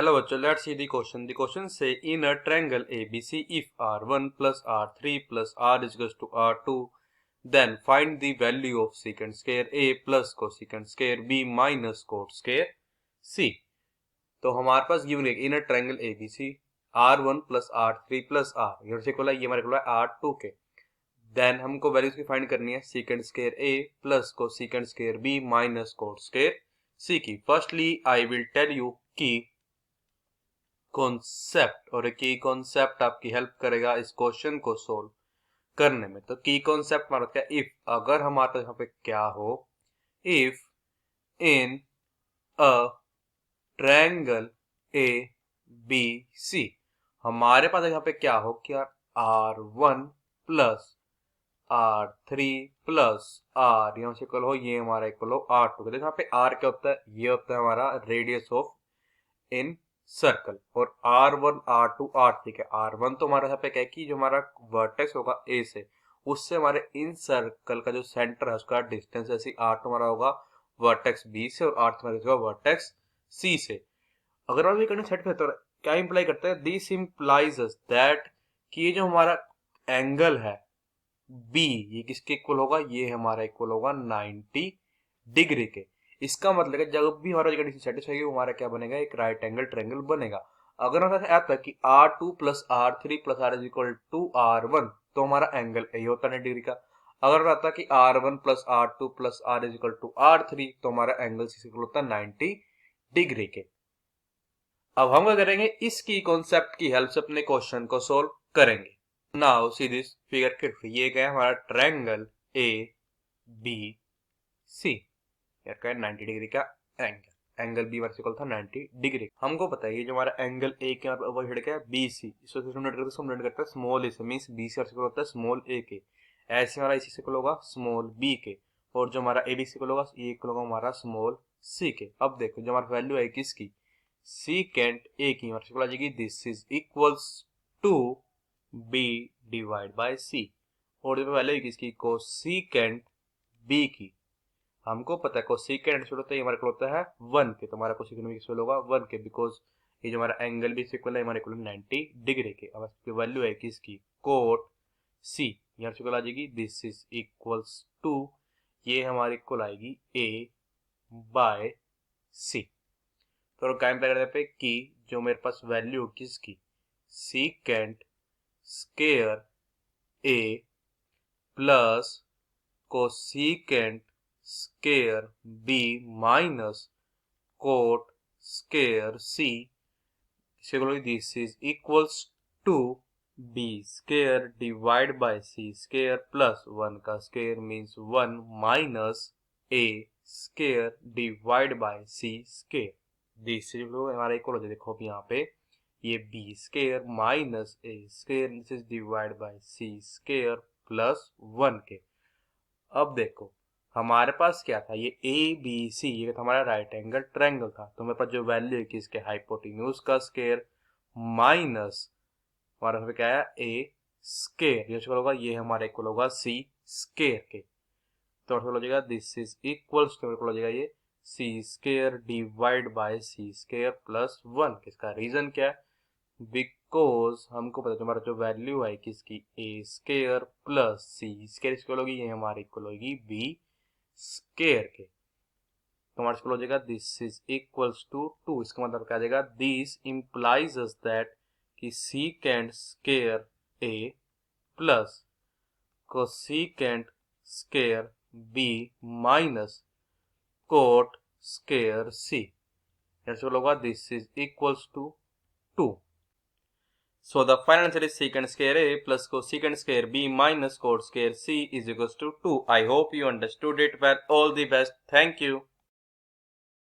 Hello bachcho, let's see the question. The question say in a triangle ABC if R1 plus R3 plus R is equals to R2, then find the value of secant square A plus cosecant square B minus cot square C. तो हमारे पास given है in a triangle ABC R1 plus R3 plus R, ये हमारे को R2 के, then हमको values की फाइंड करनी है secant square A plus cosecant square B minus cot square C की. Firstly I will tell you की कॉन्सेप्ट, और की कॉन्सेप्ट आपकी हेल्प करेगा इस क्वेश्चन को सोल्व करने में. तो की कॉन्सेप्ट हमारा क्या, इफ अगर हमारे यहाँ पे क्या हो, if in a triangle A B C हमारे पास यहाँ पे क्या हो, क्या R1 plus R3 plus R यहाँ से इक्वल हो, ये हमारा इक्वल हो R2. देखो यहाँ पे R क्या होता है, ये होता है हमारा रेडियस ऑफ इन सर्कल, और R1 R2 R3 के R1 तो हमारा यहाँ पे क्या है कि जो हमारा वर्टेक्स होगा A से, उससे हमारे इन सर्कल का जो सेंटर है उसका डिस्टेंस, ऐसे R2 हमारा होगा वर्टेक्स B से और R3 हमारा होगा वर्टेक्स C से. अगर हम ये कंडीशन सेटिस्फाई तो क्या इंप्लाई करते हैं, दिस इंप्लाइज दैट कि ये जो हमारा एंगल है B, ये किसके इक्वल होगा, ये हमारा इक्वल होगा 90 डिग्री के. इसका मतलब है जब भी हमारा कंडीशन सेटिस्फाई होगी हमारा क्या बनेगा, एक राइट एंगल ट्रायंगल बनेगा. अगर हमारे पास आता है कि R2 plus R3 plus R is equal to R1, तो हमारा एंगल ए होता है 90 डिग्री का. अगर आता है कि R1 plus R2 plus R is equal to R3, तो हमारा एंगल सी इक्वल होता है 90 डिग्री के. अब हम क्या करेंगे, इसकी कॉन्सेप्ट की हेल्प से अपने क्वेश्चन को सोल्व करेंगे. Now see this figure carefully, ये क्या है हमारा ट्रायंगल ए बी सी, यार का 90 डिग्री का एंगल बी वर्स इक्वल था 90 डिग्री. हमको पता है ये जो हमारा एंगल ए के ऊपर हेड क्या है BC, इसको डिनोट करता है स्मॉल ए से, मींस BC वर्स इक्वल होता है स्मॉल ए के. ऐसे हमारा इसी से इक्वल होगा स्मॉल बी के, और जो हमारा ए बी से इक्वल होगा ये इक्वल होगा हमारा स्मॉल सी के. अब देखो जो हमारा वैल्यू है किसकी, सीकेंट ए की वर्स इक्वल आ जाएगी this is equals to B divide by C, और जो वैल्यू है किसकी, कोसीकेंट बी की. हमको पता है कोसेकेंट होता है हमारे को होता है 1 के, तो हमारा कोसेकेंट भी इक्वल होगा 1 के, बिकॉज ये जो हमारा एंगल भी इक्वल है हमारे इक्वल 90 डिग्री के. अब इसकी वैल्यू है किसकी, कोट सी, यहाँ से इक्वल आ जाएगी दिस इज इक्वल्स टू, ये हमारी इक्वल आएगी ए बाय सी. तो क्या अप्लाई करते हैं कि जो मेरे पास वैल्यू किसकी, secant square A plus cosecant square B minus cot square C, this is equals to B square divide by C square plus 1 का square means 1 minus A square divide by C square. This is हमारा equal हो जाए, देखो अभी यहाँ पे ये B square minus A square this is divide by C square plus 1 के. अब देखो हमारे पास क्या था, ये ए बी सी, ये हमारा राइट एंगल ट्रायंगल था, तो मेरे पास जो वैल्यू है कि इसके हाइपोटेन्यूज का स्केयर माइनस हमारे पास क्या है ए स्केयर, ये होगा ये हमारा इक्वल होगा सी स्केयर के. तो हो जाएगा दिस इज इक्वल्स टू हो जाएगा ये C square divide by C square plus 1. इसका रीजन क्या है, बिकॉज हमको पता है हमारा जो वैल्यू है किसकी, ए स्केयर प्लस सी स्केयर इक्वल होगी ये हमारी इक्वल होगी बी स्केयर के. तो हमारा हो जाएगा दिस इज इक्वल्स टू 2. इसका मतलब क्या आ जाएगा, दिस इंप्लाइज अस दैट कि secant square A plus cosecant square B minus cot square C, ऐसे होगा this is equals to 2. So the final answer is secant square A plus cosecant square B minus cot square C is equals to 2. I hope you understood it well. All the best. Thank you.